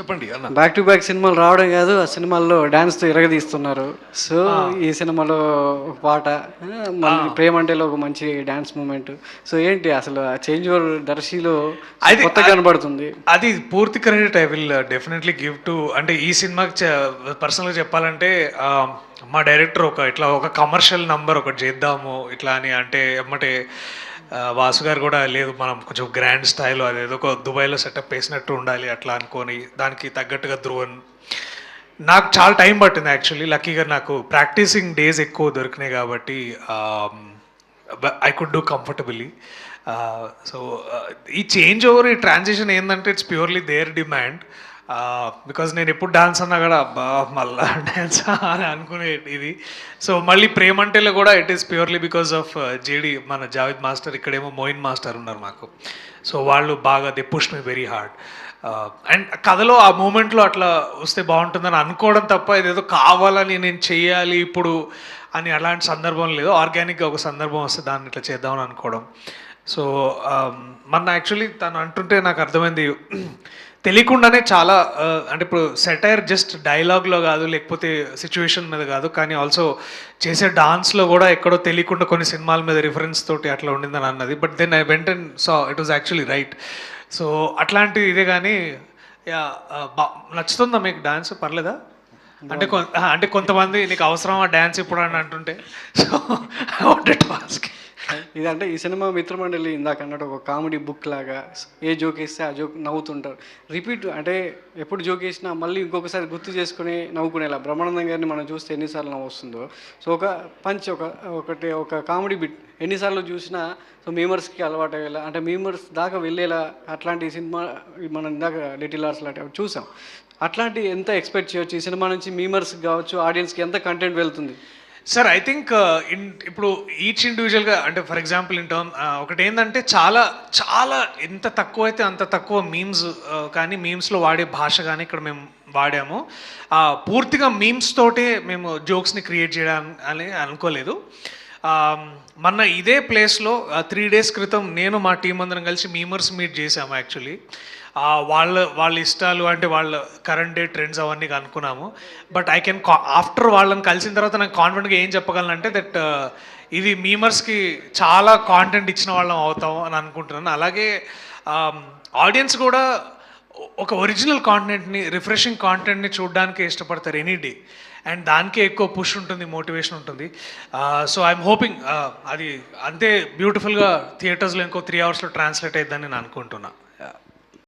చెప్పండి అన్న. Back to back సినిమాలు రావడం కాదు, ఆ సినిమాల్లో డాన్స్తో ఇరగదీస్తున్నారు. సో ఈ సినిమాలో ఒక పాట, మళ్ళీ ప్రేమంటేలో ఒక మంచి డాన్స్ మూమెంట్. సో ఏంటి అసలు ఆ చేంజ్ ఓవర్ దర్శిలో అది కొత్తగా కనబడుతుంది. అది పూర్తి credit I will definitely give to, అంటే ఈ సినిమాకి పర్సనల్గా చెప్పాలంటే మా డైరెక్టర్ ఇట్లా ఒక కమర్షియల్ నంబర్ ఒకటి చేద్దాము ఇట్లా అని అంటే ఎమ్మటే వాసు గారు కూడా లేదు మనం కొంచెం గ్రాండ్ స్టైల్ అదేదో ఒక దుబాయ్లో సెటప్ వేసినట్టు ఉండాలి అట్లా అనుకొని దానికి తగ్గట్టుగా ధ్రువన్. నాకు చాలా టైం పట్టింది యాక్చువల్లీ. లక్కీగా నాకు ప్రాక్టీసింగ్ డేస్ ఎక్కువ దొరికినాయి కాబట్టి I could do comfortably. So ఈ చేంజ్ ఓవర్, ఈ ట్రాన్సిషన్ ఏంటంటే it's purely their demand. Because నేను ఎప్పుడు డాన్స్ అన్నా కూడా అబ్బా మళ్ళా డ్యాన్స్ అని అనుకునే ఇది. సో మళ్ళీ ప్రేమంటేలో కూడా it is purely because of JD, మన జావేద్ మాస్టర్, ఇక్కడేమో మోయిన్ మాస్టర్ ఉన్నారు మాకు. సో వాళ్ళు బాగా they push me very hard. And కథలో ఆ మూమెంట్లో అట్లా వస్తే బాగుంటుందని అనుకోవడం తప్ప ఇదేదో కావాలని నేను చెయ్యాలి ఇప్పుడు అని అలాంటి సందర్భం లేదు. ఆర్గానిక్గా ఒక సందర్భం వస్తే దాన్ని ఇట్లా చేద్దామని అనుకోవడం. సో మొన్న యాక్చువల్లీ తను అంటుంటే నాకు అర్థమైంది, తెలియకుండానే చాలా అంటే ఇప్పుడు సెటైర్ జస్ట్ డైలాగ్లో కాదు, లేకపోతే సిచ్యువేషన్ మీద కాదు, కానీ ఆల్సో చేసే డాన్స్లో కూడా ఎక్కడో తెలియకుండా కొన్ని సినిమాల మీద రిఫరెన్స్ తోటి అట్లా ఉండిందని అన్నది. But then I went and so it was actually right. సో అట్లాంటి ఇదే కానీ నచ్చుతుందా మీకు డాన్స్? పర్లేదా? అంటే కొంతమంది నీకు అవసరమా డాన్స్ ఇప్పుడు అని అంటుంటే, so I wanted to ask. ఇదంటే ఈ సినిమా మిత్రమండలి ఇందాక అన్నట్టు ఒక కామెడీ బుక్ లాగా, ఏ జోక్ వేస్తే ఆ జోక్ నవ్వుతుంటారు. రిపీట్ అంటే ఎప్పుడు జోక్ వేసినా మళ్ళీ ఇంకొకసారి గుర్తు చేసుకుని నవ్వుకునేలా. బ్రహ్మానందం గారిని మనం చూస్తే ఎన్నిసార్లు నవ్వు వస్తుందో, సో ఒక పంచ్ ఒక కామెడీ బిట్ ఎన్నిసార్లు చూసినా సో మీమర్స్కి అలవాటు అయ్యేలా, అంటే మీమర్స్ దాకా వెళ్ళేలా అట్లాంటి సినిమా మనం ఇందాక లిటిల్ ఆర్ట్స్ లాంటి చూసాం. అట్లాంటి ఎంత ఎక్స్పెక్ట్ చేయొచ్చు ఈ సినిమా నుంచి? మీమర్స్కి కావచ్చు, ఆడియన్స్కి ఎంత కంటెంట్ వెళ్తుంది? సార్ ఐ థింక్ ఇప్పుడు ఈచ్ ఇండివిజువల్గా, అంటే ఫర్ ఎగ్జాంపుల్ ఇన్ టర్మ్ ఒకటి ఏంటంటే చాలా చాలా ఎంత తక్కువ అయితే అంత తక్కువ మీమ్స్, కానీ మీమ్స్లో వాడే భాష కానీ ఇక్కడ మేము వాడాము. పూర్తిగా మీమ్స్ తోటే మేము జోక్స్ని క్రియేట్ చేయడం అని అనుకోలేదు. మొన్న ఇదే ప్లేస్లో 3 days క్రితం నేను మా టీం అందరం కలిసి మీమర్స్ మీట్ చేసాము యాక్చువల్లీ. వాళ్ళ ఇష్టాలు అంటే వాళ్ళ కరెంట్ డే ట్రెండ్స్ అవన్నీ అనుకున్నాము. బట్ ఐ కెన్ ఆఫ్టర్ వాళ్ళని కలిసిన తర్వాత నాకు కాన్ఫిడెంట్గా ఏం చెప్పగలను అంటే దట్ ఇది మీమర్స్కి చాలా కాంటెంట్ ఇచ్చిన వాళ్ళం అవుతాం అని అనుకుంటున్నాను. అలాగే ఆడియన్స్ కూడా ఒక ఒరిజినల్ కాంటెంట్ని, రిఫ్రెషింగ్ కాంటెంట్ని చూడడానికి ఇష్టపడతారు ఎనీ డే. అండ్ దానికే ఎక్కువ పుష్ ఉంటుంది, మోటివేషన్ ఉంటుంది. సో ఐఎమ్ హోపింగ్ అది అంతే బ్యూటిఫుల్గా థియేటర్స్లో ఇంకో 3 hours ట్రాన్స్లేట్ అయిద్దని నేను అనుకుంటున్నాను.